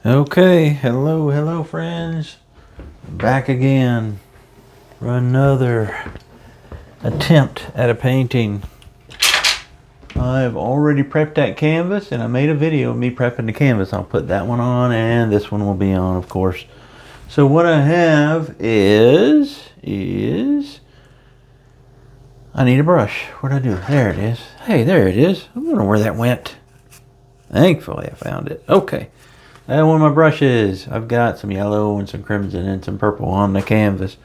Okay, hello friends. Back again for another attempt at a painting. I've already prepped that canvas and I made a video of me prepping the canvas. I'll put that one on and this one will be on, of course. So what I have is I need a brush. What'd I do? There it is. Hey, there it is. I don't know where that went. Thankfully I found it. Okay. And one of my brushes, I've got some yellow and some crimson and some purple on the canvas.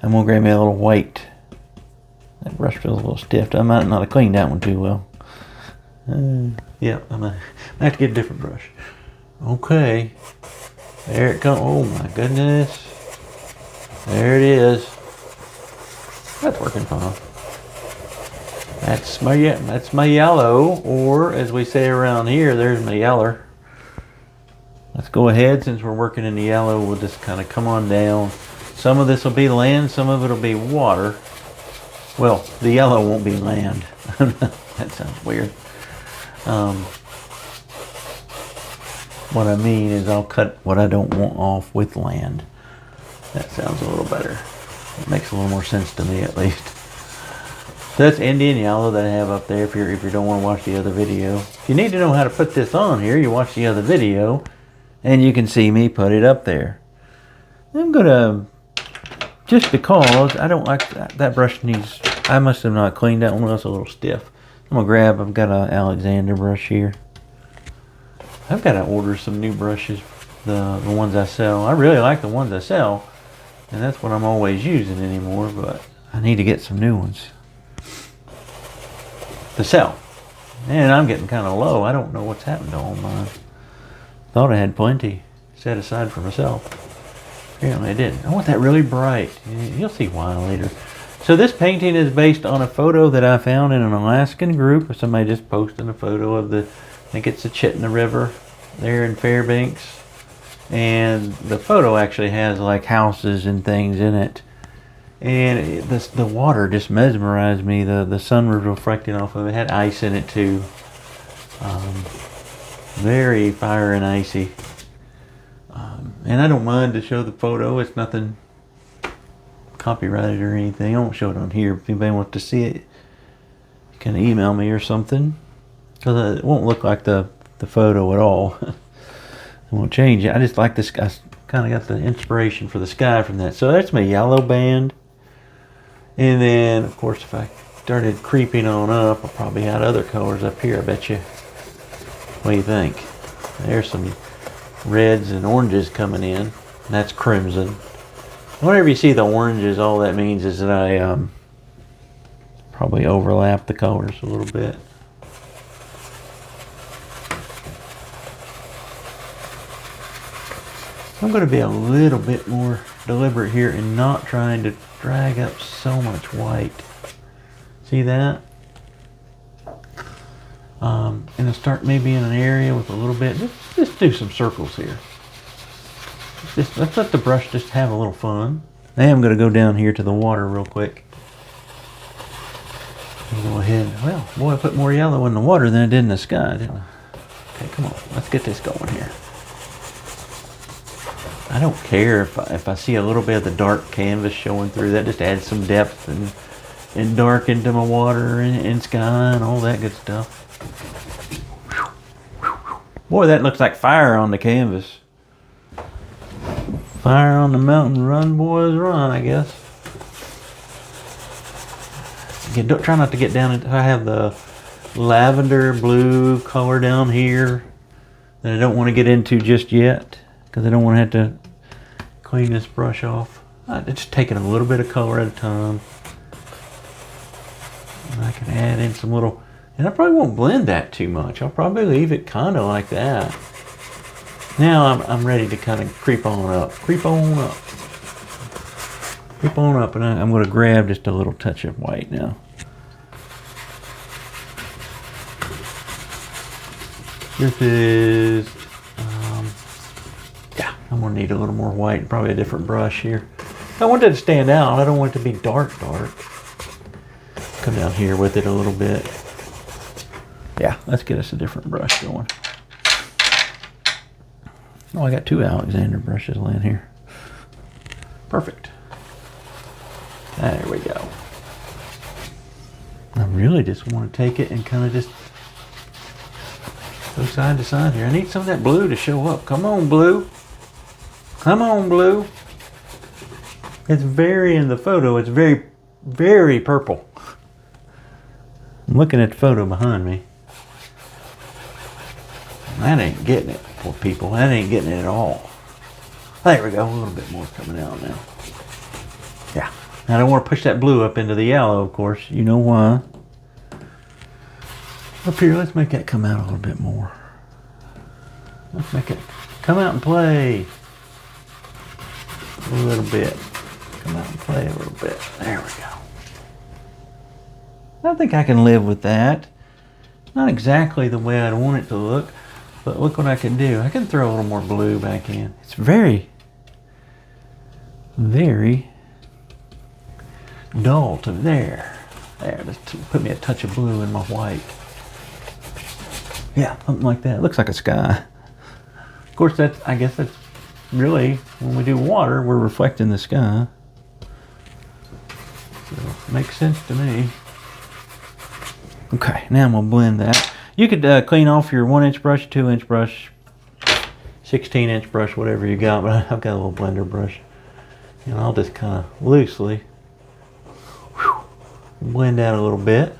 I'm gonna grab me a little white. That brush feels a little stiff. I might not have cleaned that one too well. Yeah, I'm gonna have to get a different brush. Okay, there it comes. Oh my goodness, there it is. That's working fine. That's my yellow, or as we say around here, there's my yeller. Let's go ahead, since we're working in the yellow, we'll just kind of come on down. Some of this will be land, some of it will be water. Well, the yellow won't be land. That sounds weird. What I mean is I'll cut what I don't want off with land. That sounds a little better. It makes a little more sense to me, at least. So that's Indian yellow that I have up there if you don't want to watch the other video. If you need to know how to put this on here, you watch the other video. And you can see me put it up there. I'm gonna, just because I don't like that brush needs, I must have not cleaned that one, that's a little stiff. I'm gonna grab, I've got an Alexander brush here. I've got to order some new brushes, the ones I sell. I really like the ones I sell, and that's what I'm always using anymore, but I need to get some new ones to sell. And I'm getting kind of low. I don't know what's happened to all mine. Thought I had plenty set aside for myself. Apparently I didn't. I want that really bright. You'll see why later. So this painting is based on a photo that I found in an Alaskan group. Somebody just posted a photo of the, I think it's the Chitina River there in Fairbanks. And the photo actually has like houses and things in it. And the water just mesmerized me. The sun was reflecting off of it. It had ice in it too. Very fire and icy. And I don't mind to show the photo. It's nothing copyrighted or anything. I won't show it on here. If anybody wants to see it, you can email me or something. Because it won't look like the photo at all. It won't change it. I just like this. I kind of got the inspiration for the sky from that. So that's my yellow band. And then, of course, if I started creeping on up, I'll probably have other colors up here, I bet you. What do you think? There's some reds and oranges coming in. That's crimson. Whenever you see the oranges, all that means is that I probably overlap the colors a little bit. I'm going to be a little bit more deliberate here and not trying to drag up so much white. See that? And to start maybe in an area with a little bit, just do some circles here. Let's let the brush just have a little fun. I am going to go down here to the water real quick. Go ahead. Well, boy, I put more yellow in the water than I did in the sky, didn't I? Okay, come on. Let's get this going here. I don't care if I see a little bit of the dark canvas showing through. That just adds some depth and dark into my water and sky and all that good stuff. Boy, that looks like fire on the canvas. Fire on the mountain, run boys run, I guess. Again, don't try not to get down into, I have the lavender blue color down here that I don't want to get into just yet because I don't want to have to clean this brush off. I'm just taking a little bit of color at a time. And I can add in some little, and I probably won't blend that too much. I'll probably leave it kind of like that. Now I'm ready to kind of creep on up. Creep on up. Creep on up, and I'm going to grab just a little touch of white now. This is, yeah, I'm going to need a little more white, probably a different brush here. I want it to stand out. I don't want it to be dark. Come down here with it a little bit. Yeah, let's get us a different brush going. Oh, I got 2 Alexander brushes laying here. Perfect. There we go. I really just want to take it and kind of just go side to side here. I need some of that blue to show up. Come on, blue. Come on, blue. It's very, in the photo, it's very, very purple. I'm looking at the photo behind me. That ain't getting it, poor people. That ain't getting it at all. There we go. A little bit more coming out now. Yeah. I don't want to push that blue up into the yellow, of course. You know why. Up here, let's make that come out a little bit more. Let's make it come out and play a little bit. Come out and play a little bit. There we go. I think I can live with that. Not exactly the way I'd want it to look, but look what I can do. I can throw a little more blue back in. It's very, very dull to there. There, just put me a touch of blue in my white. Yeah, something like that. It looks like a sky. Of course, I guess that's really, when we do water, we're reflecting the sky. So, makes sense to me. Okay, now I'm going to blend that. You could clean off your 1-inch brush, 2-inch brush, 16-inch brush, whatever you got, but I've got a little blender brush. And I'll just kind of loosely blend out a little bit.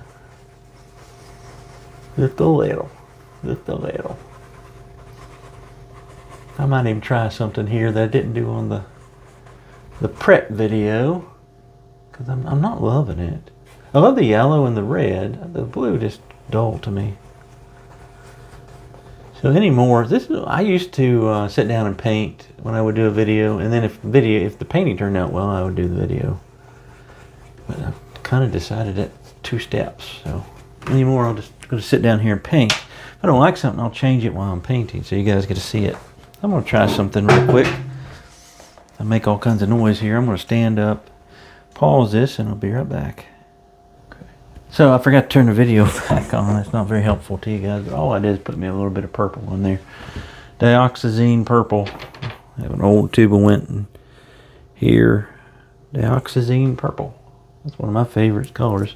Just a little. Just a little. I might even try something here that I didn't do on the prep video, because I'm not loving it. I love the yellow and the red. The blue just dull to me. So anymore, I used to sit down and paint when I would do a video, and then if the painting turned out well, I would do the video. But I've kind of decided that's 2 steps. So anymore, I'll just go to sit down here and paint. If I don't like something, I'll change it while I'm painting, so you guys get to see it. I'm going to try something real quick. I make all kinds of noise here. I'm going to stand up, pause this, and I'll be right back. So I forgot to turn the video back on. It's not very helpful to you guys, but all I did is put me a little bit of purple in there. Dioxazine purple. I have an old tube of went in here. Dioxazine purple. That's one of my favorite colors.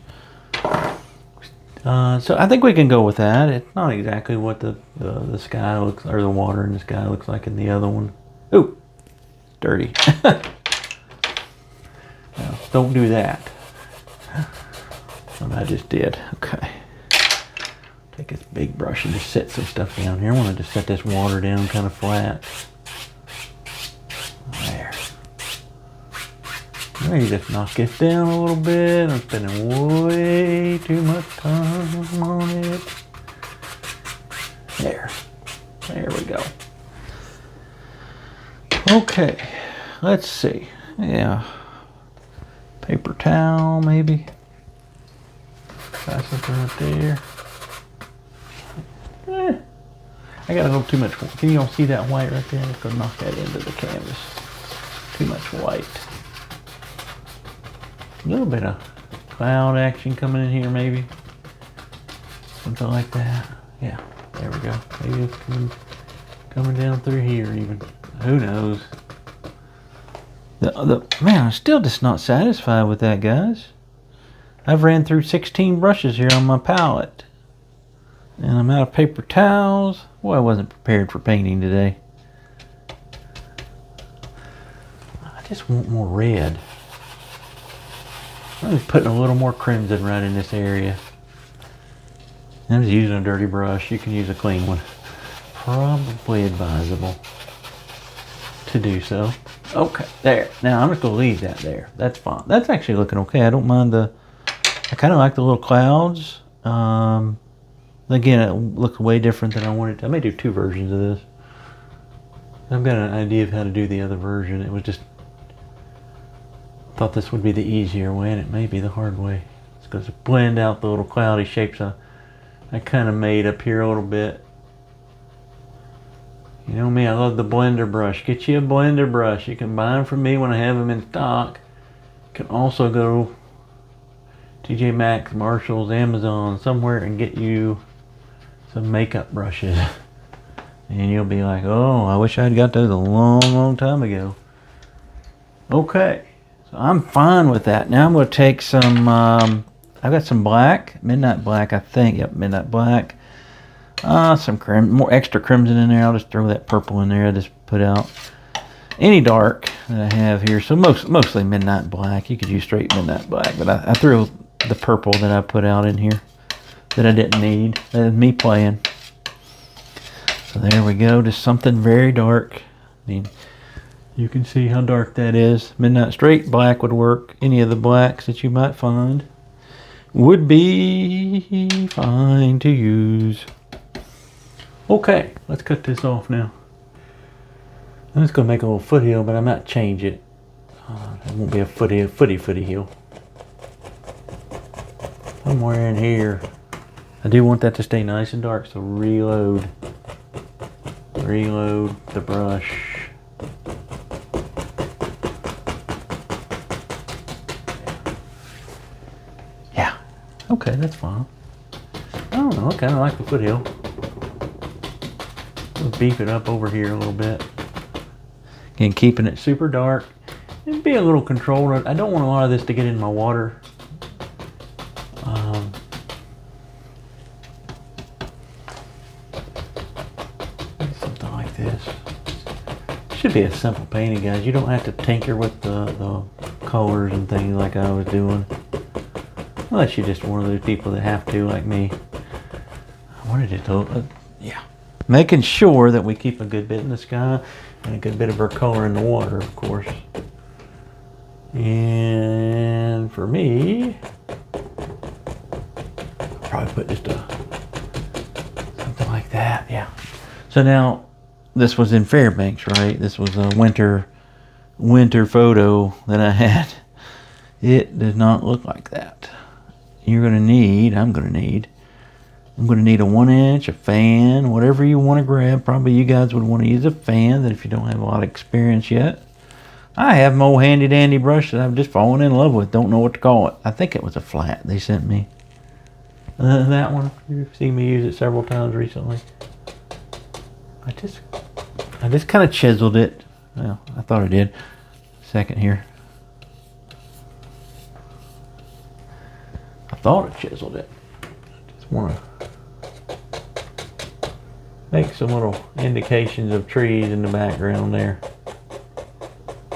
So I think we can go with that. It's not exactly what the sky looks, or the water in the sky looks like in the other one. Ooh, it's dirty. No, don't do that. What I just did. Okay. Take this big brush and just set some stuff down here. I want to just set this water down kind of flat. There. Maybe just knock this down a little bit. I'm spending way too much time on it. There. There we go. Okay. Let's see. Yeah. Paper towel, maybe. Try something right there. I got a little too much. Can you all see that white right there? Let's go knock that into the canvas. Too much white. A little bit of cloud action coming in here, maybe. Something like that. Yeah, there we go. Maybe it's coming down through here even. Who knows? Man, I'm still just not satisfied with that, guys. I've ran through 16 brushes here on my palette. And I'm out of paper towels. Boy, I wasn't prepared for painting today. I just want more red. I'm just putting a little more crimson right in this area. I'm just using a dirty brush. You can use a clean one. Probably advisable to do so. Okay, there. Now I'm just going to leave that there. That's fine. That's actually looking okay. I don't mind I kind of like the little clouds. Again, it looks way different than I wanted to. I may do 2 versions of this. I've got an idea of how to do the other version. It was just, thought this would be the easier way, and it may be the hard way. It's because to blend out the little cloudy shapes I kind of made up here a little bit. You know me, I love the blender brush. Get you a blender brush. You can buy them from me when I have them in stock. You can also go TJ Maxx, Marshalls, Amazon, somewhere, and get you some makeup brushes. And you'll be like, oh, I wish I'd got those a long, long time ago. Okay, so I'm fine with that. Now I'm going to take some, I've got some black, midnight black, I think. Yep, midnight black. Some more extra crimson in there. I'll just throw that purple in there. I just put out any dark that I have here. So mostly midnight black. You could use straight midnight black, but I threw the purple that I put out in here that I didn't need. That is me playing. So there we go. Just something very dark. I mean, you can see how dark that is. Midnight straight black would work. Any of the blacks that you might find would be fine to use. Okay, let's cut this off now. I'm just going to make a little foothill, but I might change it. It won't be a footy hill. Somewhere in here. I do want that to stay nice and dark, so reload the brush. Yeah, okay, that's fine. I don't know, I kind of like the foothill. Let's beef it up over here a little bit. Again, keeping it super dark and be a little controlled. I don't want a lot of this to get in my water. Something like this. Should be a simple painting, guys. You don't have to tinker with the colors and things like I was doing. Unless you're just one of those people that have to, like me. I wanted it to, yeah. Making sure that we keep a good bit in the sky and a good bit of our color in the water, of course. And for me, I'll probably put just something like that, yeah. So now, this was in Fairbanks, right? This was a winter photo that I had. It does not look like that. I'm gonna need a 1-inch, a fan, whatever you want to grab. Probably you guys would want to use a fan that if you don't have a lot of experience yet. I have my old handy dandy brush that I've just fallen in love with. Don't know what to call it. I think it was a flat they sent me. That one, you've seen me use it several times recently. I just kind of chiseled it. Well, I thought I did. Second here. I thought I chiseled it. Just want to make some little indications of trees in the background there.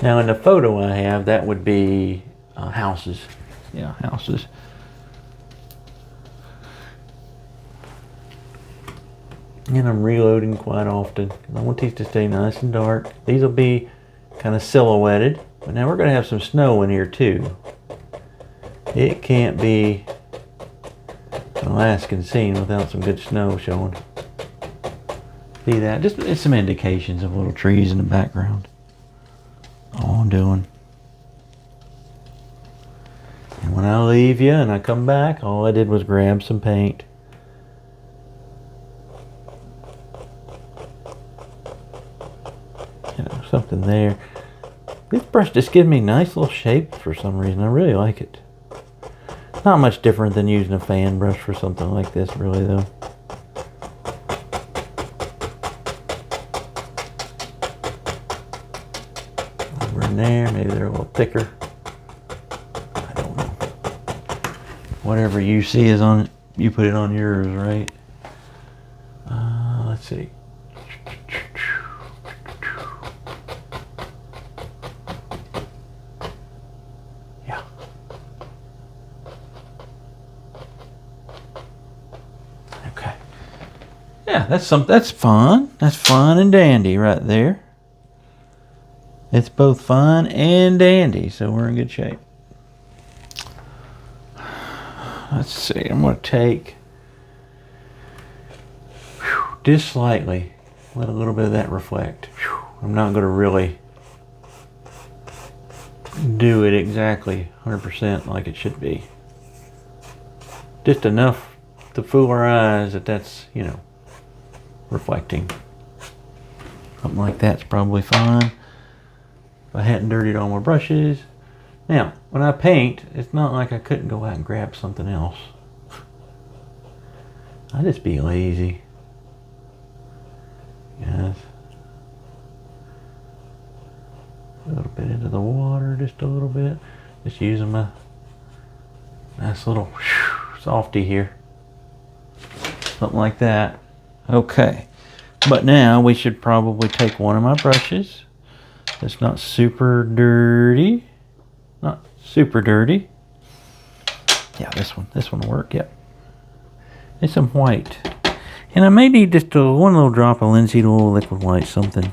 Now in the photo I have, that would be houses. Yeah, houses. And I'm reloading quite often. I want these to stay nice and dark. These will be kind of silhouetted. But now we're going to have some snow in here too. It can't be an Alaskan scene without some good snow showing. See that? Just it's some indications of little trees in the background. All I'm doing. And when I leave you and I come back, all I did was grab some paint. You know, something there. This brush just gives me nice little shapes for some reason. I really like it. Not much different than using a fan brush for something like this, really, though. Over in there, maybe they're a little thicker. I don't know. Whatever you see is on, you put it on yours, right? Let's see. Yeah. Okay. Yeah, that's fun. That's fun and dandy right there. It's both fun and dandy, so we're in good shape. Let's see, I'm going to take just slightly, let a little bit of that reflect. I'm not going to really do it exactly 100% like it should be. Just enough to fool our eyes that that's, you know, reflecting. Something like that's probably fine. If I hadn't dirtied all my brushes. Now, when I paint, it's not like I couldn't go out and grab something else. I just be lazy. You know, just a little bit. Just using my nice little softy here. Something like that. Okay. But now we should probably take one of my brushes. It's not super dirty. Not super dirty. Yeah, this one will work, yep. And some white. And I may need just one little drop of linseed oil, liquid white, something.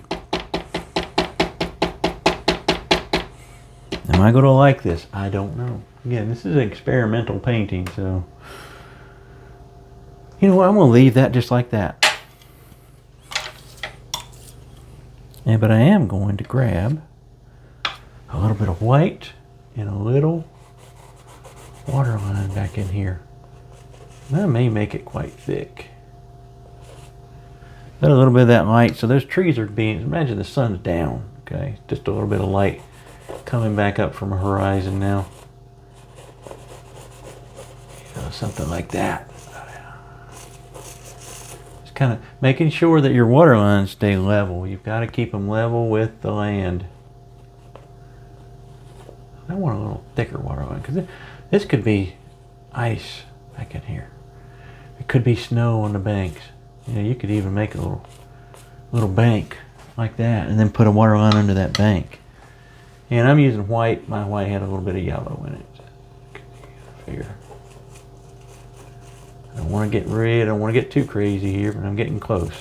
Am I going to like this? I don't know. Again, this is an experimental painting, so... You know what, I'm going to leave that just like that. Yeah, but I am going to grab a little bit of white and a little waterline back in here. That may make it quite thick. Got a little bit of that light, so those trees are being, imagine the sun's down, okay? Just a little bit of light coming back up from a horizon now. You know, something like that. Just kind of making sure that your water lines stay level. You've got to keep them level with the land. I want a little thicker water line because this could be ice back in here. It could be snow on the banks. You know, you could even make a little bank like that and then put a water line under that bank. And I'm using white. My white had a little bit of yellow in it. Figure. I don't want to get red. I don't want to get too crazy here, but I'm getting close.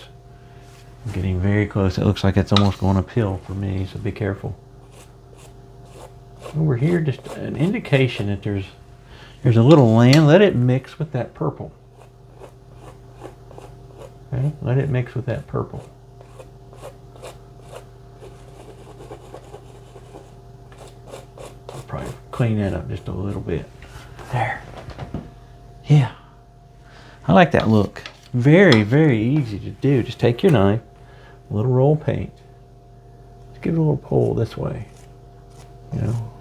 I'm getting very close. It looks like it's almost going uphill for me, so be careful. Over here, just an indication that there's a little land. Let it mix with that purple. Okay, let it mix with that purple. I'll probably clean that up just a little bit. There. Yeah. I like that look. Very, very easy to do. Just take your knife, a little roll of paint. Just give it a little pull this way. You know,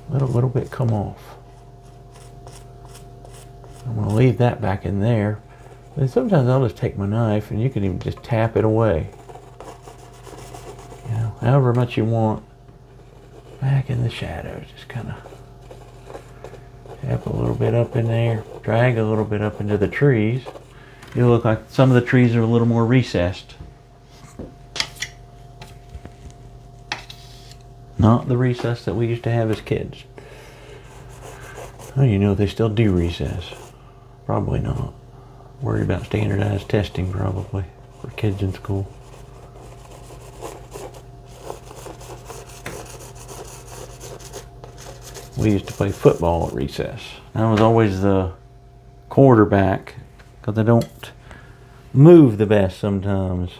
let a little bit come off. I'm going to leave that back in there. And sometimes I'll just take my knife and you can even just tap it away. You know, however much you want. Back in the shadows, just kind of tap a little bit up in there. Drag a little bit up into the trees. It'll look like some of the trees are a little more recessed. Not the recess that we used to have as kids. Oh, you know, they still do recess. Probably not. Worried about standardized testing probably for kids in school. We used to play football at recess. I was always the quarterback because I don't move the best sometimes.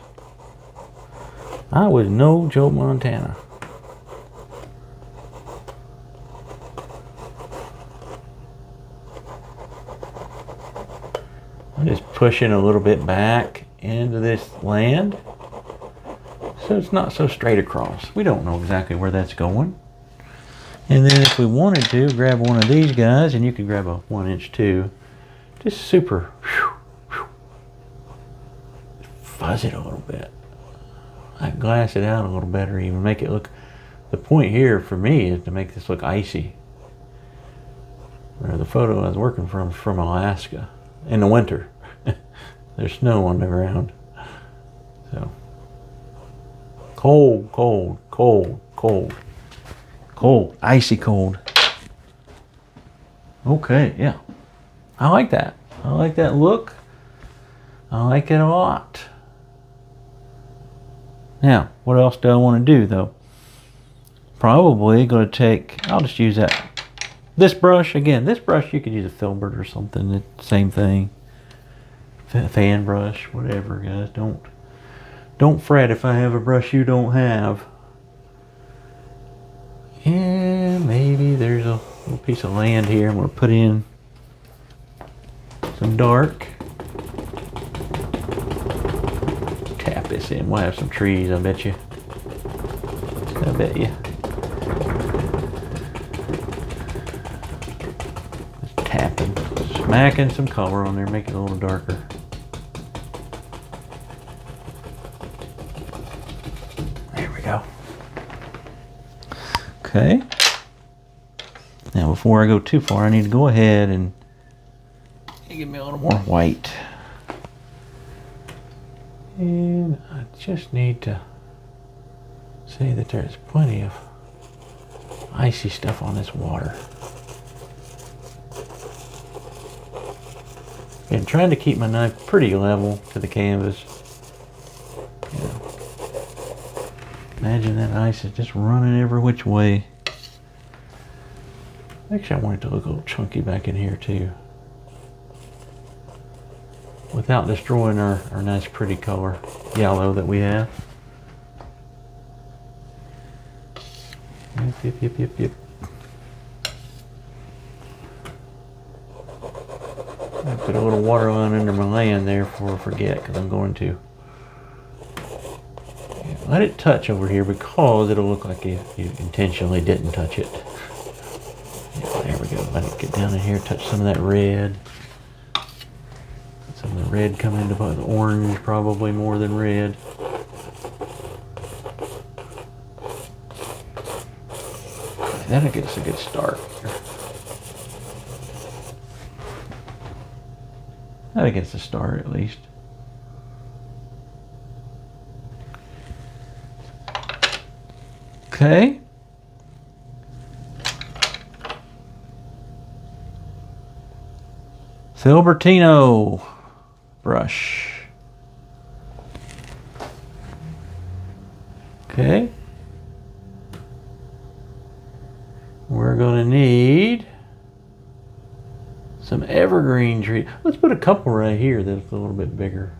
I was no Joe Montana. I'm just pushing a little bit back into this land so it's not so straight across. We don't know exactly where that's going. And then if we wanted to, grab one of these guys, and you can grab a 1" too. Just super fuzz it a little bit. I glass it out a little better, even make it look. The point here for me is to make this look icy. Where the photo I was working from Alaska in the winter. There's snow on the ground. So cold, cold, cold, cold. Cold, icy cold. Okay, yeah. I like that. I like that look. I like it a lot. Now, what else do I want to do though? Probably going to take, I'll just use that. This brush, again, this brush you could use a filbert or something, it's the same thing. Fan brush, whatever, guys. Don't fret if I have a brush you don't have. And maybe there's a little piece of land here. I'm going to put in some dark. Tap this in. We'll have some trees, I bet you. I bet you. Just tapping, smacking some color on there, make it a little darker. Okay. Now before I go too far, I need to go ahead and give me a little more white. And I just need to see that there's plenty of icy stuff on this water. And trying to keep my knife pretty level to the canvas. Yeah. Imagine that ice is just running every which way. Actually, I want it to look a little chunky back in here too, without destroying our nice pretty color yellow that we have. Yep. I put a little water line under my land there before I forget, because I'm going to let it touch over here, because it'll look like you intentionally didn't touch it. Yeah, there we go. Let it get down in here, touch some of that red. Some of the red come into the orange, probably more than red. That'll get us a good start. That gets a start at least. Okay. Silbertino brush. Okay. We're going to need some evergreen tree. Let's put a couple right here that's a little bit bigger.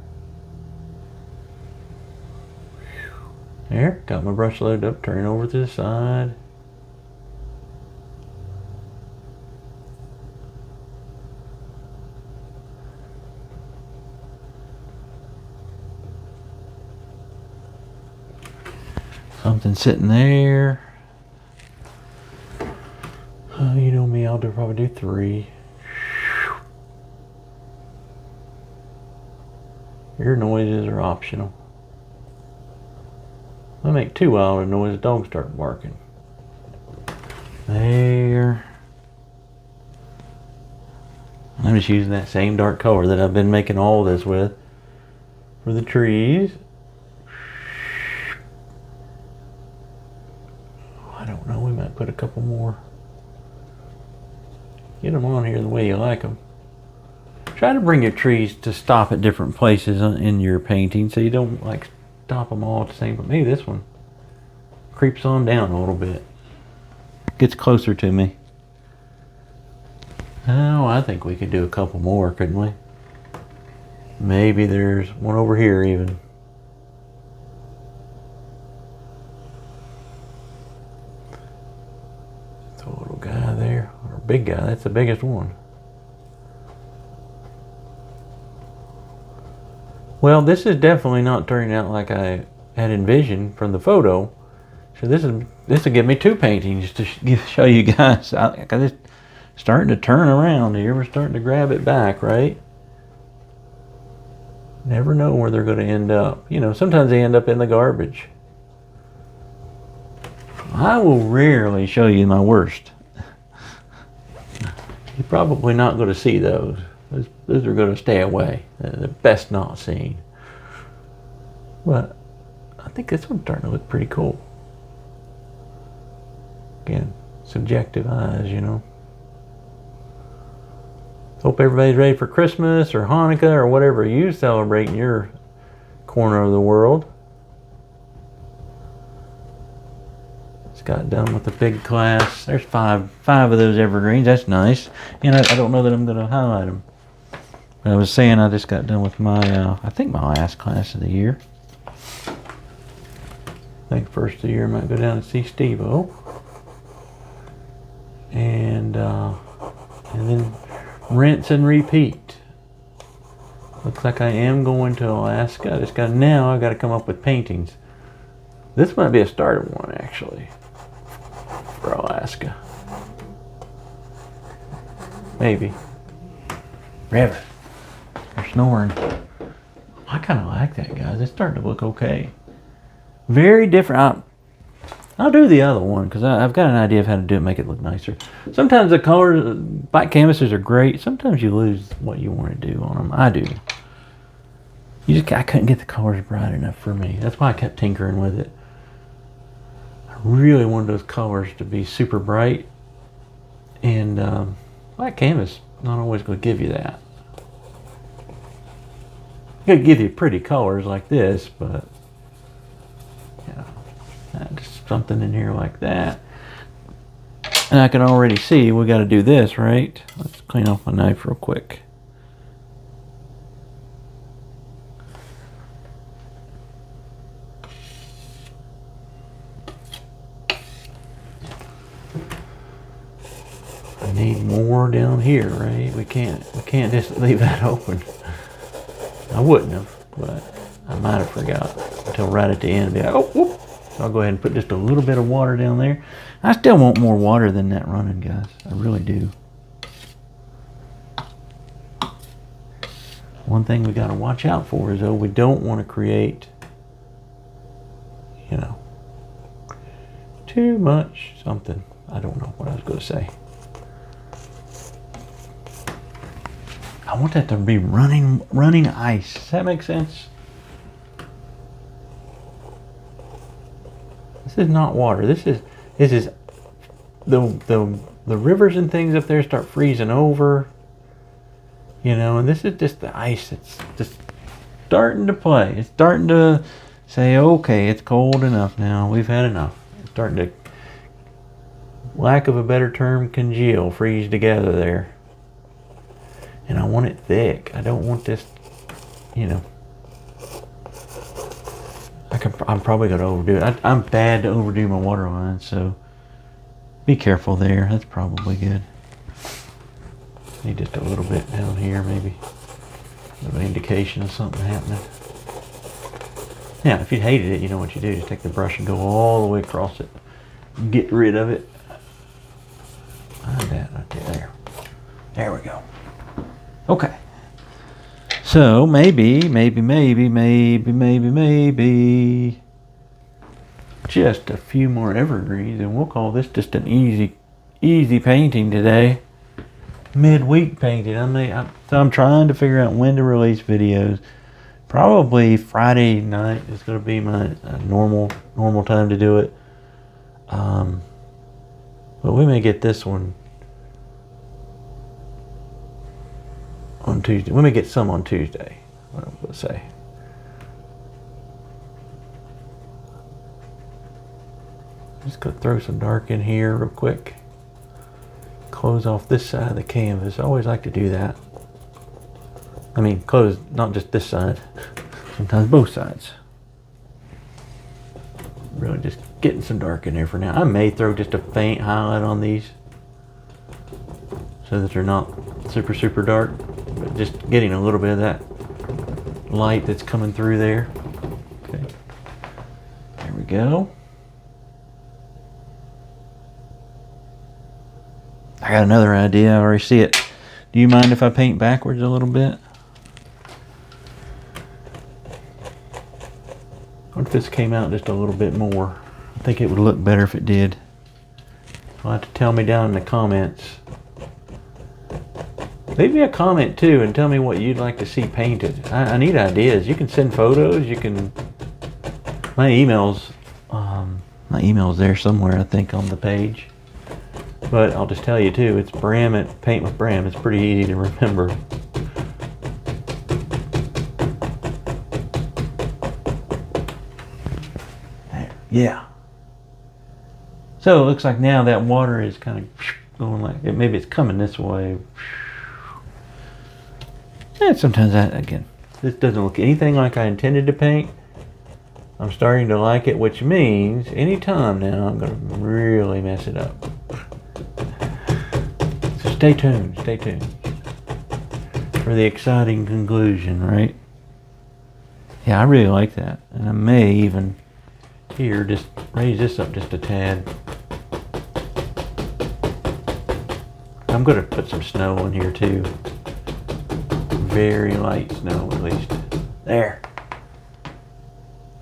There, got my brush loaded up, turn it over to the side. Something sitting there. You know me, I'll probably do 3. Your noises are optional. I make too loud a noise, the dogs start barking. There. I'm just using that same dark color that I've been making all this with for the trees. I don't know, we might put a couple more. Get them on here the way you like them. Try to bring your trees to stop at different places in your painting, so you don't like stop them all at the same. But maybe this one creeps on down a little bit, gets closer to me. Oh, I think we could do a couple more, couldn't we? Maybe there's one over here even. It's a little guy there, or a big guy. That's the biggest one. Well, this is definitely not turning out like I had envisioned from the photo. So this will give me 2 paintings to show you guys. Cause it's starting to turn around here. We're starting to grab it back, right? Never know where they're going to end up. You know, sometimes they end up in the garbage. I will rarely show you my worst. You're probably not going to see those. Those are going to stay away. They're best not seen. But I think this one's starting to look pretty cool. Again, subjective eyes, you know. Hope everybody's ready for Christmas or Hanukkah or whatever you celebrate in your corner of the world. Just got done with the big class. There's five of those evergreens. That's nice. And I don't know that I'm going to highlight them. But I was saying I just got done with my, I think my last class of the year. I think first of the year I might go down and see Steve-O. And then rinse and repeat. Looks like I am going to Alaska. I got to come up with paintings. This might be a starter one actually for Alaska. Maybe. River. They're snoring. I kind of like that, guys. It's starting to look okay. Very different. I'll do the other one because I've got an idea of how to do it, make it look nicer. Sometimes the colors, black canvases are great. Sometimes you lose what you want to do on them. I do. I couldn't get the colors bright enough for me. That's why I kept tinkering with it. I really wanted those colors to be super bright, and black canvas not always going to give you that. It's going to give you pretty colors like this, but just something in here like that. And I can already see we got to do this, right? Let's clean off my knife real quick. I need more down here, right? We can't just leave that open. I wouldn't have, but I might have forgot until right at the end. Be like, oh, whoop. So I'll go ahead and put just a little bit of water down there. I still want more water than that running, guys. I really do. One thing we got to watch out for is, though, we don't want to create, you know, too much something. I don't know what I was going to say. I want that to be running ice. Does that make sense? This is not water. This is the rivers and things up there start freezing over. You know, and this is just the ice that's just starting to play. It's starting to say, okay, it's cold enough now. We've had enough. It's starting to, lack of a better term, congeal, freeze together there. And I want it thick. I don't want this, you know. I'm probably going to overdo it. I'm bad to overdo my water line, so be careful there. That's probably good. Need just a little bit down here, maybe. A little indication of something happening. Now, if you hated it, you know what you do. Just take the brush and go all the way across it. Get rid of it. Find that right there. There we go. Okay. So maybe just a few more evergreens, and we'll call this just an easy painting today. Midweek painting. I'm trying to figure out when to release videos. Probably Friday night is going to be my normal time to do it. But we may get this one on Tuesday. We may get some on Tuesday. What I'm going to say. Just going to throw some dark in here real quick. Close off this side of the canvas. I always like to do that. I mean, close not just this side, sometimes both sides. Really just getting some dark in there for now. I may throw just a faint highlight on these so that they're not super dark, but just getting a little bit of that light that's coming through there. Okay, there we go. I got another idea. I already see it. Do you mind if I paint backwards a little bit? What if this came out just a little bit more? I think it would look better if it did. You'll have to tell me down in the comments. Leave me a comment too and tell me what you'd like to see painted. I need ideas. You can send photos. You can. My email's there somewhere, I think, on the page. But I'll just tell you too, it's Bram at Paint with Bram. It's pretty easy to remember. There, yeah. So it looks like now that water is kind of going like, maybe it's coming this way. And sometimes again, this doesn't look anything like I intended to paint. I'm starting to like it, which means anytime now I'm going to really mess it up. Stay tuned for the exciting conclusion, right? Yeah, I really like that. And I may even here just raise this up just a tad. I'm going to put some snow in here too. Very light snow at least. There.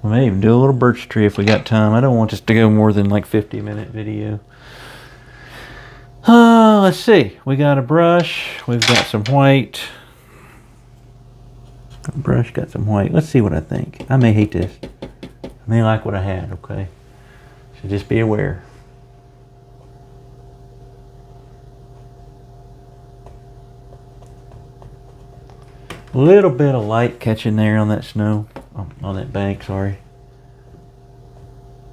We may even do a little birch tree if we got time. I don't want this to go more than like 50-minute video. Let's see. We got a brush. We've got some white. Brush, got some white. Let's see what I think. I may hate this. I may like what I had, okay? So just be aware. A little bit of light catching there on that snow, on that bank, sorry.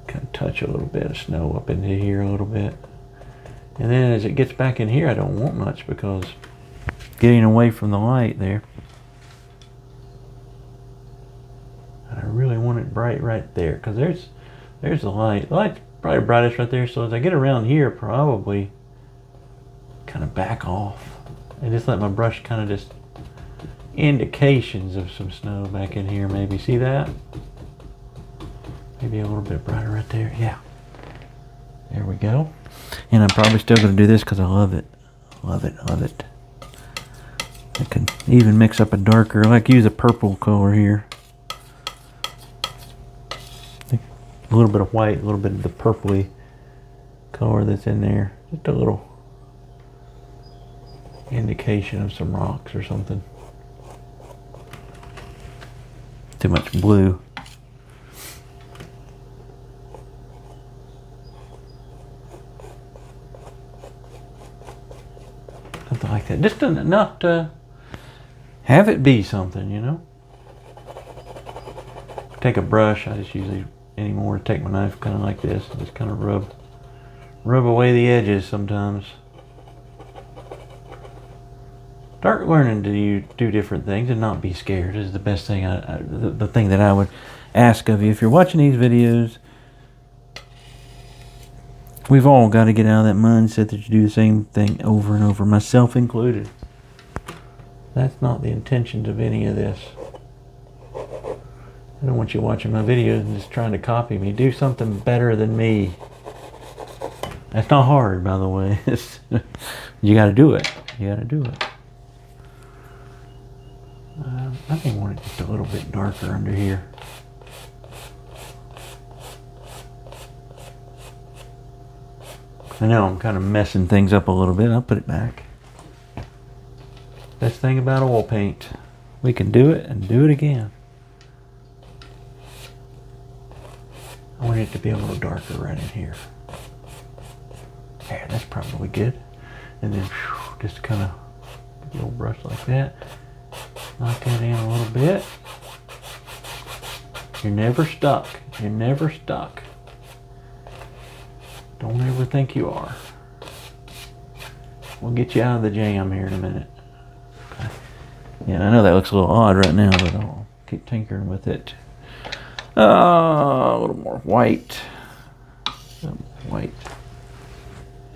Kind of touch a little bit of snow up into here a little bit. And then as it gets back in here, I don't want much because getting away from the light there. I really want it bright right there because there's the light. The light's probably brightest right there, so as I get around here, probably kind of back off and just let my brush kind of just indications of some snow back in here, maybe. See that? Maybe a little bit brighter right there. Yeah. There we go. And I'm probably still going to do this because I love it. Love it, love it. I can even mix up a darker, like use a purple color here. A little bit of white, a little bit of the purpley color that's in there. Just a little indication of some rocks or something. Too much blue. Something like that. Just enough to have it be something, you know. Take a brush. I just usually anymore take my knife kind of like this and just kind of rub away the edges sometimes. Start learning to do different things and not be scared is the best thing. The thing that I would ask of you if you're watching these videos. We've all got to get out of that mindset that you do the same thing over and over, myself included. That's not the intentions of any of this. I don't want you watching my videos and just trying to copy me. Do something better than me. That's not hard, by the way. You got to do it. You got to do it. I may want it just a little bit darker under here. I know I'm kind of messing things up a little bit. I'll put it back. Best thing about oil paint, we can do it and do it again. I want it to be a little darker right in here. There, that's probably good. And then just kind of a little brush like that. Knock that in a little bit. You're never stuck. You're never stuck. Don't ever think you are. We'll get you out of the jam here in a minute. Okay. Yeah, I know that looks a little odd right now, but I'll keep tinkering with it. A little more white. White.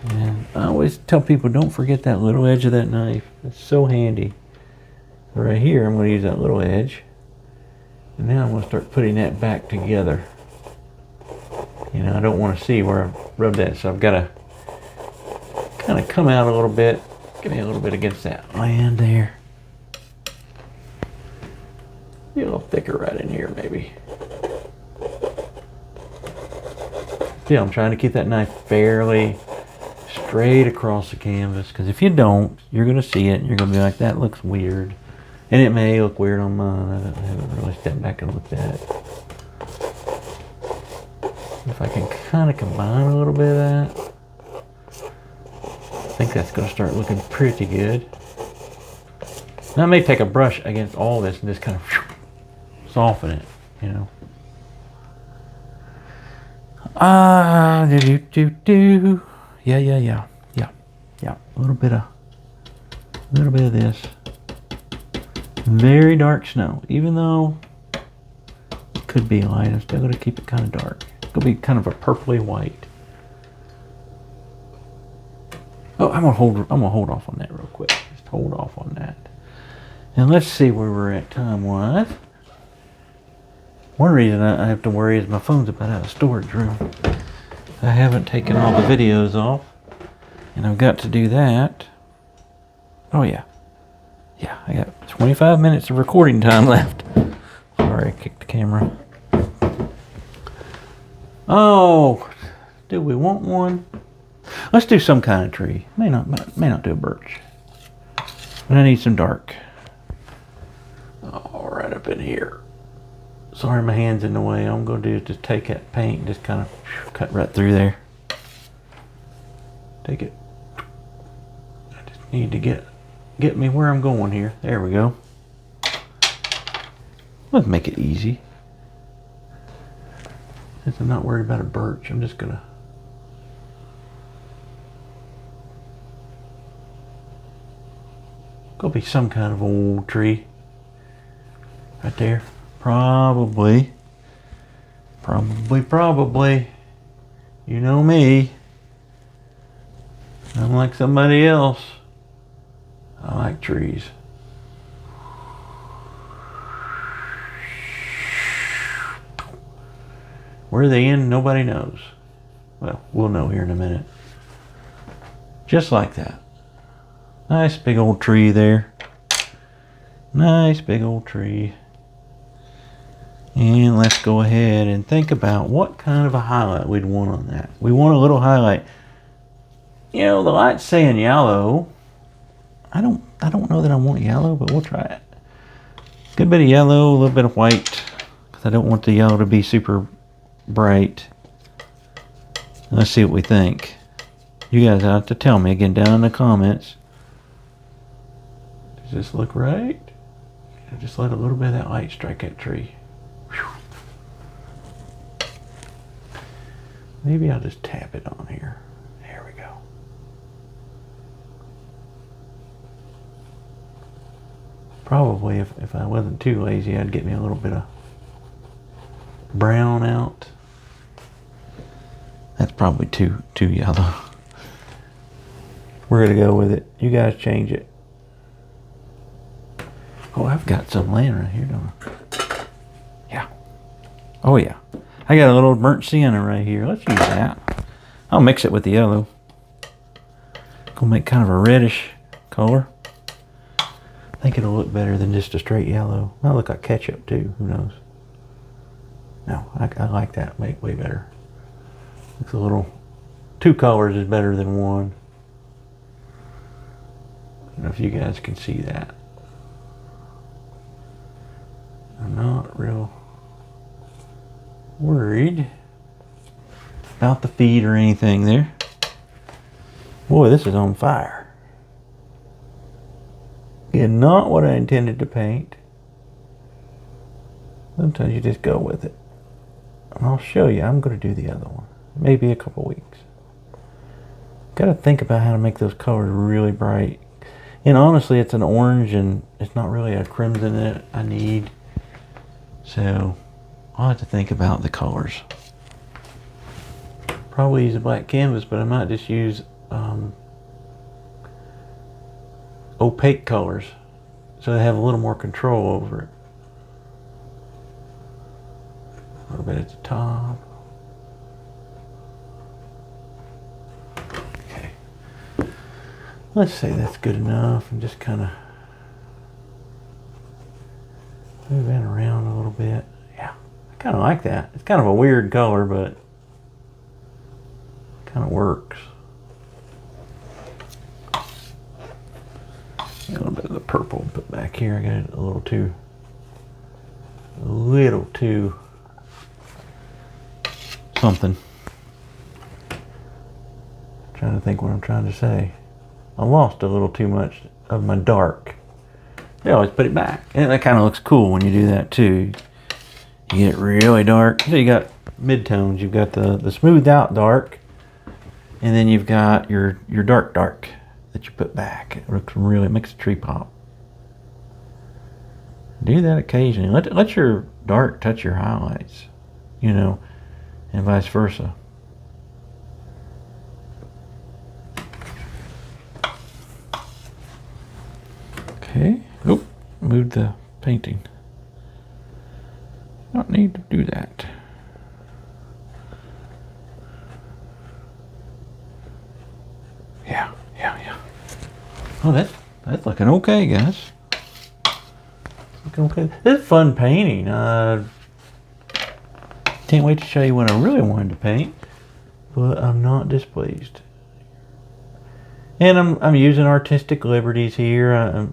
And I always tell people, don't forget that little edge of that knife. It's so handy. Right here, I'm going to use that little edge. And now I'm going to start putting that back together. You know, I don't want to see where I rubbed that, so I've got to kind of come out a little bit. Give me a little bit against that land there. Be a little thicker right in here, maybe. See, I'm trying to keep that knife fairly straight across the canvas, because if you don't, you're going to see it and you're going to be like, that looks weird. And it may look weird on mine. I haven't really stepped back and looked at it. If I can kind of combine a little bit of that, I think that's going to start looking pretty good. Now I may take a brush against all this and just kind of soften it, you know. Yeah. A little bit of this. Very dark snow. Even though it could be light, I'm still going to keep it kind of dark. It'll be kind of a purpley white. Oh, I'm gonna hold off on that real quick. Just hold off on that. And let's see where we're at time-wise. One reason I have to worry is my phone's about out of storage room. I haven't taken all the videos off, and I've got to do that. Oh yeah. Yeah, I got 25 minutes of recording time left. Sorry, I kicked the camera. Oh, do we want one? Let's do some kind of tree. May not do a birch. But I need some dark. Oh, right up in here. Sorry, my hand's in the way. All I'm gonna do is just take that paint and just kind of cut right through there. Take it. I just need to get me where I'm going here. There we go. Let's make it easy. Since I'm not worried about a birch, I'm just gonna be some kind of old tree. Right there. Probably. You know me. Unlike somebody else, I like trees. Where they end, nobody knows. Well, we'll know here in a minute. Just like that. Nice big old tree there. Nice big old tree. And let's go ahead and think about what kind of a highlight we'd want on that. We want a little highlight. You know, the light's saying yellow. I don't know that I want yellow, but we'll try it. Good bit of yellow, a little bit of white, because I don't want the yellow to be super bright. Let's see what we think. You guys have to tell me again down in the comments. Does this look right? Just let a little bit of that light strike that tree. Whew. Maybe I'll just tap it on here. There we go. Probably if I wasn't too lazy, I'd get me a little bit of brown out. That's probably too yellow. We're gonna go with it. You guys change it. Oh, I've got some laying right here, don't I? Yeah. Oh yeah. I got a little burnt sienna right here. Let's use that. I'll mix it with the yellow. Gonna make kind of a reddish color. I think it'll look better than just a straight yellow. Might look like ketchup too, who knows? No, I like that way better. It's a little, 2 colors is better than 1. I don't know if you guys can see that. I'm not real worried about the feet or anything there. Boy, this is on fire. Again, not what I intended to paint. Sometimes you just go with it. And I'll show you. I'm going to do the other one. Maybe a couple weeks. Got to think about how to make those colors really bright. And honestly, it's an orange and it's not really a crimson that I need. So I'll have to think about the colors. Probably use a black canvas, but I might just use opaque colors so they have a little more control over it. A little bit at the top. Okay. Let's say that's good enough and just kind of move that around a little bit. Yeah, I kind of like that. It's kind of a weird color, but kind of works. A little bit of the purple put back here. I got it a little too something. Trying to think what I'm trying to say. I lost a little too much of my dark. They always put it back. And that kind of looks cool when you do that too. You get it really dark. So you got midtones. You've got the smoothed out dark. And then you've got your dark that you put back. It looks really, makes the tree pop. Do that occasionally. Let your dark touch your highlights, you know, and vice versa. Okay. Oh, moved the painting. Don't need to do that. Yeah. Oh, that's looking okay, guys. Looking okay. This is fun painting. Can't wait to show you what I really wanted to paint, but I'm not displeased. And I'm using artistic liberties here.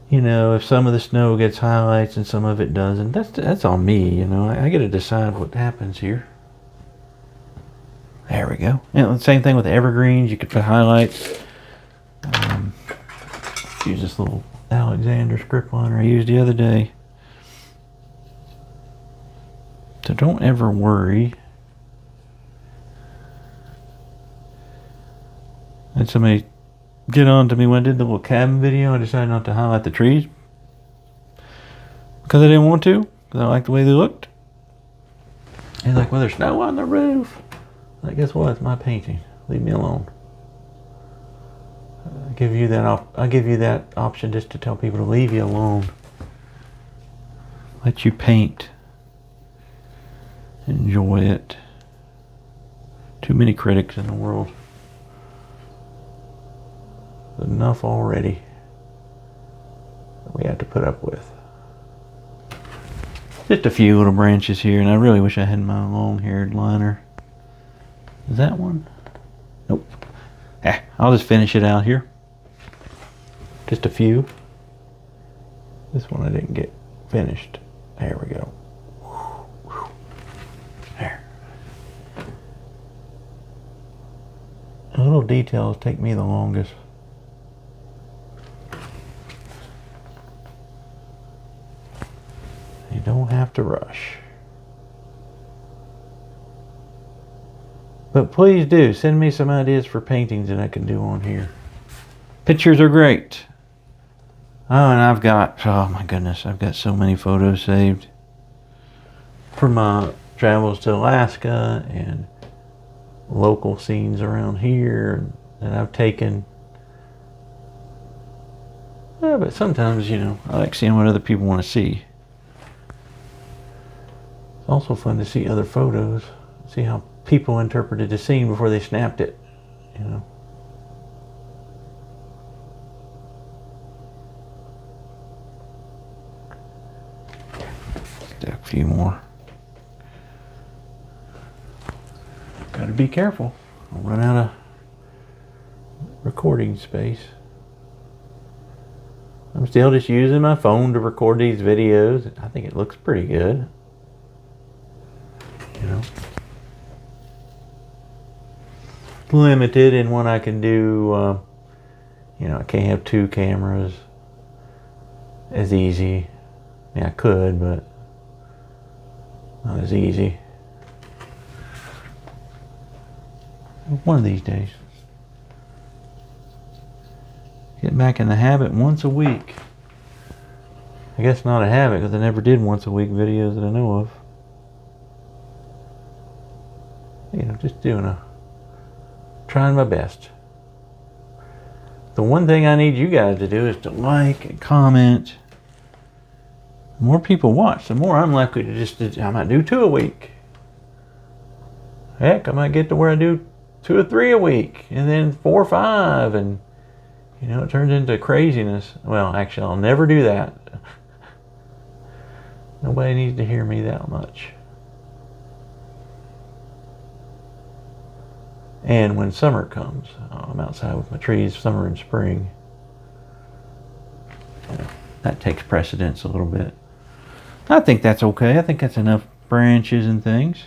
You know, if some of the snow gets highlights and some of it doesn't, that's on me. You know, I get to decide what happens here. There we go. And the same thing with evergreens. You could put highlights. Use this little Alexander script liner I used the other day. So don't ever worry. And somebody get on to me when I did the little cabin video. I decided not to highlight the trees because I didn't want to, because I liked the way they looked. And like, well, there's snow on the roof. Like, guess what? It's my painting. Leave me alone. I'll give you that option just to tell people to leave you alone. Let you paint. Enjoy it. Too many critics in the world. Enough already that we have to put up with. Just a few little branches here, and I really wish I had my long-haired liner. Is that one? Nope. I'll just finish it out here. Just a few. This one I didn't get finished. There we go. There. The little details take me the longest. You don't have to rush. But please do send me some ideas for paintings that I can do on here. Pictures are great. Oh, and oh my goodness, I've got so many photos saved from my travels to Alaska and local scenes around here that I've taken. Yeah, but sometimes, you know, I like seeing what other people want to see. It's also fun to see other photos, see how people interpreted the scene before they snapped it, you know. A few more. Gotta be careful. I'll run out of recording space. I'm still just using my phone to record these videos. I think it looks pretty good. You know, limited in what I can do. You know, I can't have two cameras as easy. I mean, I could, but not as easy. One of these days. Get back in the habit once a week. I guess not a habit because I never did once a week videos that I know of. You know, just trying my best. The one thing I need you guys to do is to like and comment. The more people watch, the more I'm likely to I might do 2 a week. Heck, I might get to where I do 2 or 3 a week, and then 4 or 5, and you know, it turns into craziness. Well, actually, I'll never do that. Nobody needs to hear me that much. And when summer comes, I'm outside with my trees, summer and spring. You know, that takes precedence a little bit. I think that's okay. I think that's enough branches and things.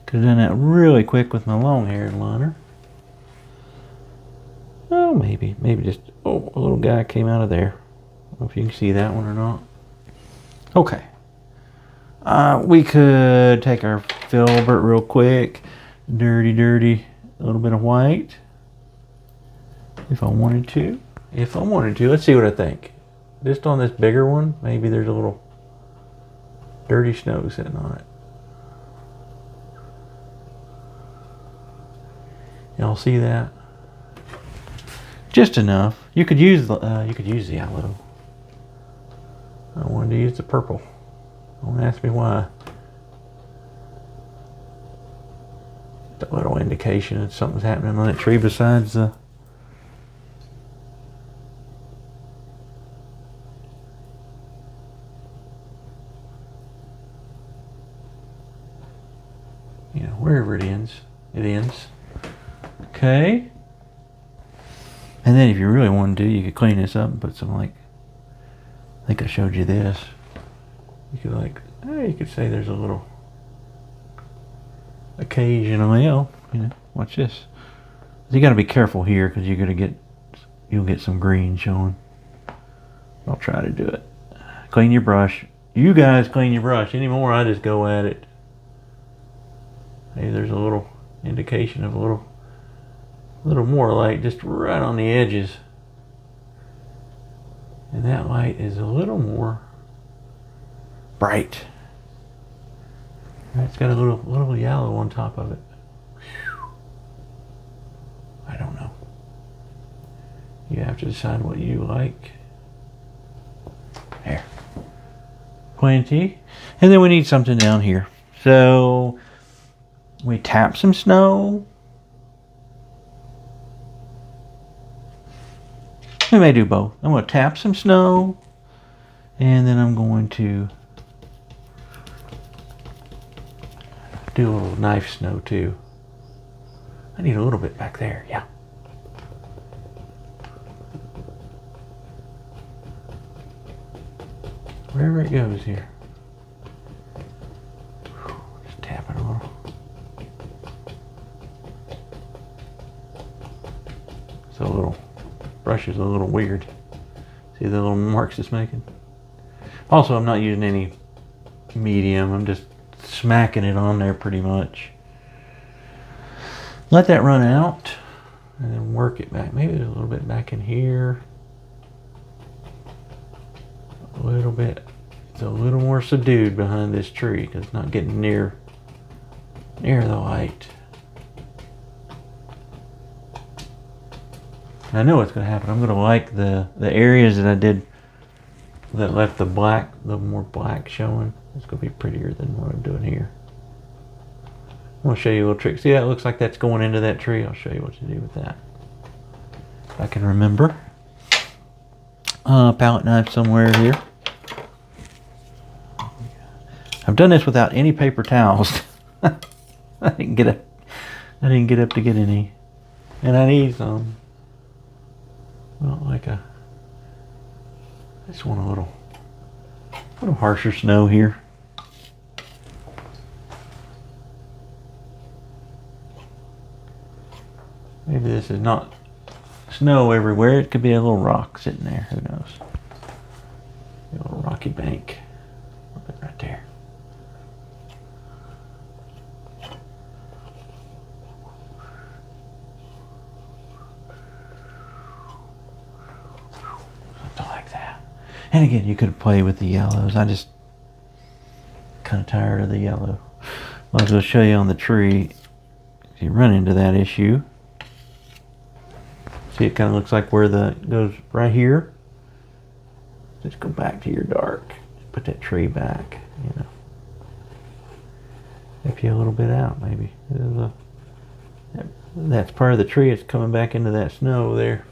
Could have done that really quick with my long-haired liner. Oh, maybe just, a little guy came out of there. I don't know if you can see that one or not. Okay. We could take our filbert real quick. Dirty, a little bit of white. If I wanted to. Let's see what I think. Just on this bigger one, maybe there's a little dirty snow sitting on it. Y'all see that? Just enough. You could use the yellow. I wanted to use the purple. Don't ask me why. A little indication that something's happening on that tree besides the you know, wherever it ends, it ends. Okay. And then if you really want to, you could clean this up and put some, like, I think I showed you this. You could, like, you could say there's a little, occasionally, oh, you know, watch this. You got to be careful here because you're going to you'll get some green showing. I'll try to do it. Clean your brush. You guys clean your brush. Anymore, I just go at it. Maybe there's a little indication of a little more light just right on the edges. And that light is a little more bright. It's got a little yellow on top of it. Whew. I don't know. You have to decide what you like. There. Plenty. And then we need something down here. So we tap some snow. We may do both. I'm going to tap some snow. And then I'm going to do a little knife snow too. I need a little bit back there, yeah. Wherever it goes here. Just tap it a little. So a little brush is a little weird. See the little marks it's making? Also, I'm not using any medium. I'm just smacking it on there pretty much. Let that run out and then work it back. Maybe a little bit back in here. A little bit. It's a little more subdued behind this tree because it's not getting near the light. I know what's going to happen. I'm going to like the areas that I did that left the more black showing. It's going to be prettier than what I'm doing here. I'm going to show you a little trick. See, that looks like that's going into that tree. I'll show you what to do with that. If I can remember. Palette knife somewhere here. I've done this without any paper towels. I didn't get up to get any. And I need some. Well, like I just want a little harsher snow here. Maybe this is not snow everywhere. It could be a little rock sitting there. Who knows? A little rocky bank. Right there. Something like that. And again, you could play with the yellows. I just kind of tired of the yellow. Well, I was going to show you on the tree. If you run into that issue. See, it kind of looks like where it goes right here. Just go back to your dark. Put that tree back, you know. Help you a little bit out, maybe. That's part of the tree. It's coming back into that snow there.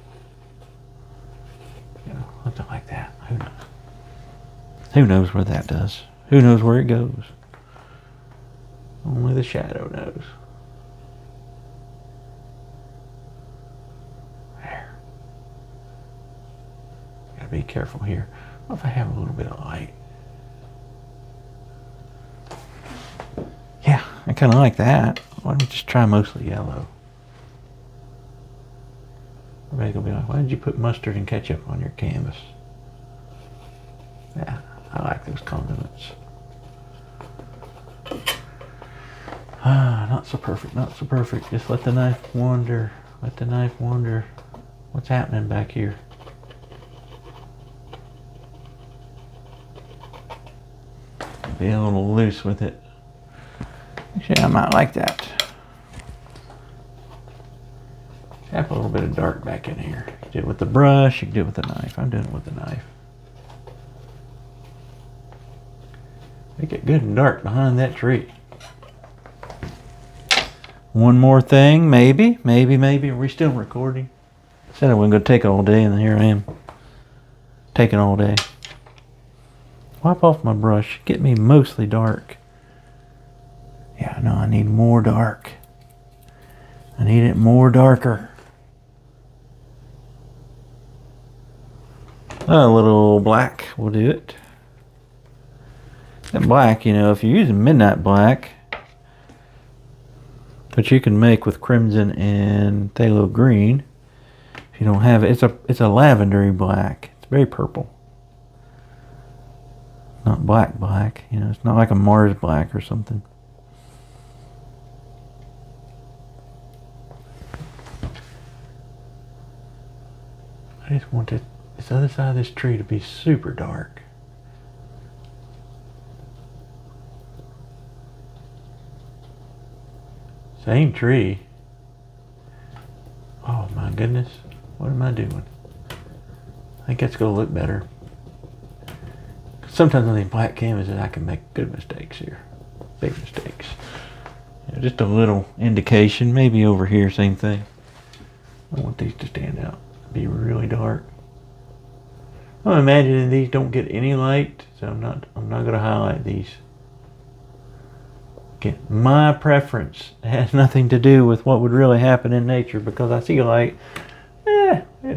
You know, something like that. Who knows? Who knows where that does? Who knows where it goes? Only the shadow knows. Be careful here. What if I have a little bit of light? Yeah, I kind of like that. Why don't we just try mostly yellow? Everybody's gonna be like, why did you put mustard and ketchup on your canvas? Yeah, I like those condiments. Not so perfect, not so perfect. Just let the knife wander. Let the knife wander. What's happening back here? Be a little loose with it. Actually, I might like that. Tap a little bit of dark back in here. You can do it with the brush, you can do it with the knife. I'm doing it with the knife. Make it good and dark behind that tree. One more thing, maybe. Are we still recording? I said I wasn't going to take all day, and here I am. Taking all day. Wipe off my brush. Get me mostly dark. Yeah, no, I need more dark. I need it more darker. A little black will do it. And black, you know, if you're using midnight black, which you can make with crimson and phthalo green, if you don't have it, it's a lavendery black. It's very purple. Not black, you know, it's not like a Mars black or something. I just want this other side of this tree to be super dark. Same tree. Oh my goodness. What am I doing? I think that's going to look better. Sometimes on these black canvases I can make good mistakes here. Big mistakes. You know, just a little indication. Maybe over here, same thing. I want these to stand out. Be really dark. I'm imagining these don't get any light, so I'm not going to highlight these. Again, my preference has nothing to do with what would really happen in nature, because I see light,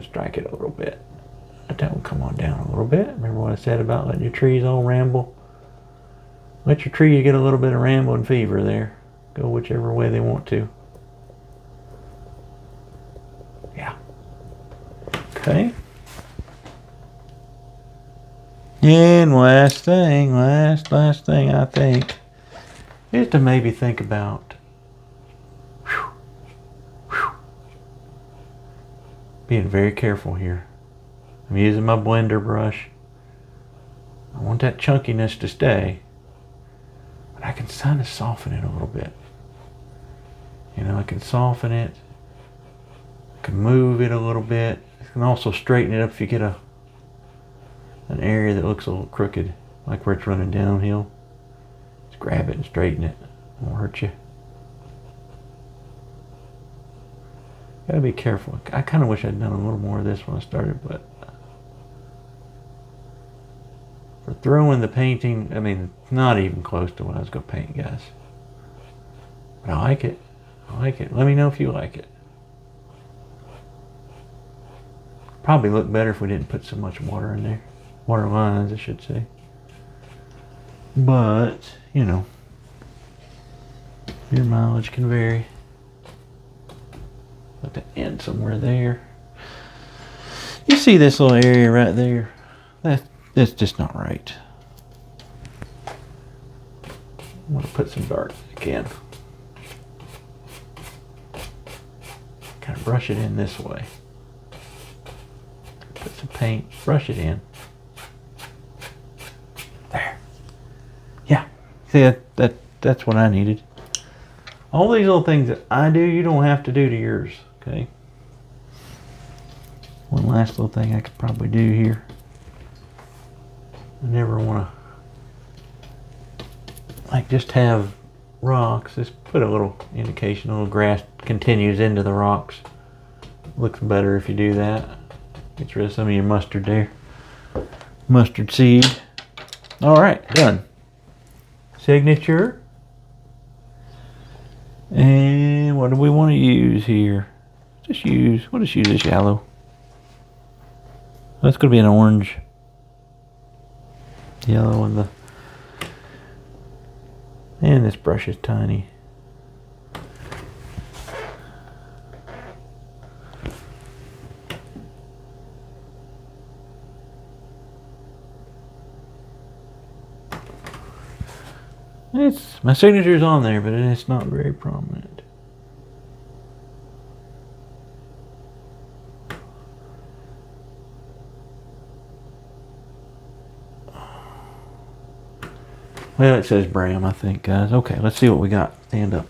strike it a little bit. Let that one come on down a little bit. Remember what I said about letting your trees all ramble? Let your tree get a little bit of rambling fever there. Go whichever way they want to. Yeah. Okay. And last thing I think is to maybe think about being very careful here. I'm using my blender brush. I want that chunkiness to stay, but I can kind of soften it a little bit. You know, I can soften it. I can move it a little bit. I can also straighten it up if you get an area that looks a little crooked, like where it's running downhill. Just grab it and straighten it. It won't hurt you. Gotta be careful. I kind of wish I'd done a little more of this when I started, but for throwing the painting, I mean, not even close to what I was going to paint, guys. But I like it. I like it. Let me know if you like it. Probably look better if we didn't put so much water in there. Water lines, I should say. But, you know, your mileage can vary. Let that end somewhere there. You see this little area right there? That's just not right. I want to put some dark again. Kind of brush it in this way. Put some paint, brush it in. There. Yeah. See, that's what I needed. All these little things that I do, you don't have to do to yours, okay? One last little thing I could probably do here. I never want to, like, just have rocks. Just put a little indication, a little grass continues into the rocks. Looks better if you do that. Gets rid of some of your mustard there. Mustard seed. All right, done. Signature. And what do we want to use here? We'll just use this yellow. That's going to be an orange. Yellow and this brush is tiny. My signature's on there, but it's not very prominent. Well, it says Bram, I think, guys. Okay, let's see what we got. Stand up.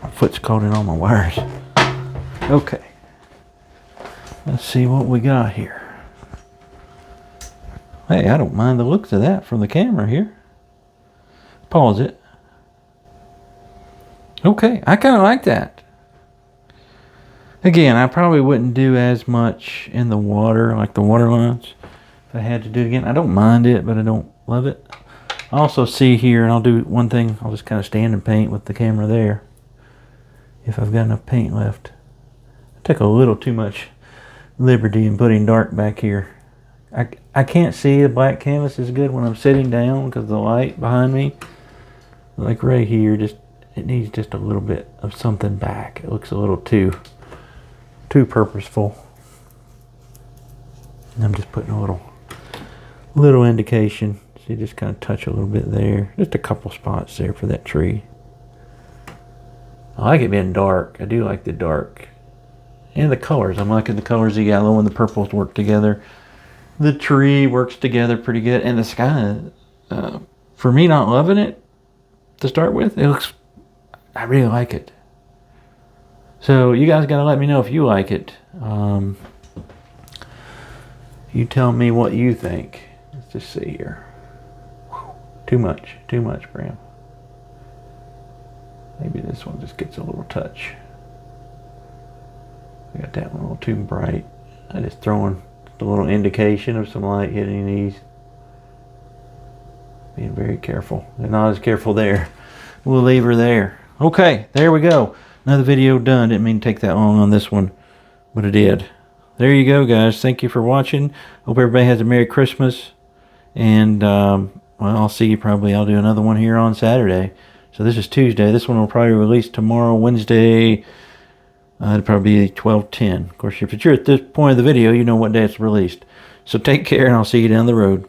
My foot's caught in all my wires. Okay. Let's see what we got here. Hey, I don't mind the looks of that from the camera here. Pause it. Okay, I kind of like that. Again, I probably wouldn't do as much in the water, like the water lines. If I had to do it again, I don't mind it, but I don't love it. I also see here, and I'll do one thing, I'll just kind of stand and paint with the camera there. If I've got enough paint left. I took a little too much liberty in putting dark back here. I can't see the black canvas as good when I'm sitting down because of the light behind me. Like right here, just it needs just a little bit of something back. It looks a little too purposeful. And I'm just putting a little indication. So you just kind of touch a little bit there. Just a couple spots there for that tree. I like it being dark. I do like the dark. And the colors. I'm liking the colors. The yellow and the purples work together. The tree works together pretty good. And the sky, for me not loving it to start with, I really like it. So you guys got to let me know if you like it. You tell me what you think. Let's just see here. Too much, Bram. Maybe this one just gets a little touch. I got that one a little too bright. I just throwing a little indication of some light hitting these. Being very careful. And not as careful there. We'll leave her there. Okay, there we go. Another video done. Didn't mean to take that long on this one, but it did. There you go, guys. Thank you for watching. Hope everybody has a Merry Christmas. And, well, I'll see you probably. I'll do another one here on Saturday. So this is Tuesday. This one will probably release tomorrow, Wednesday. It'll probably be 12/10. Of course, if you're at this point of the video, you know what day it's released. So take care, and I'll see you down the road.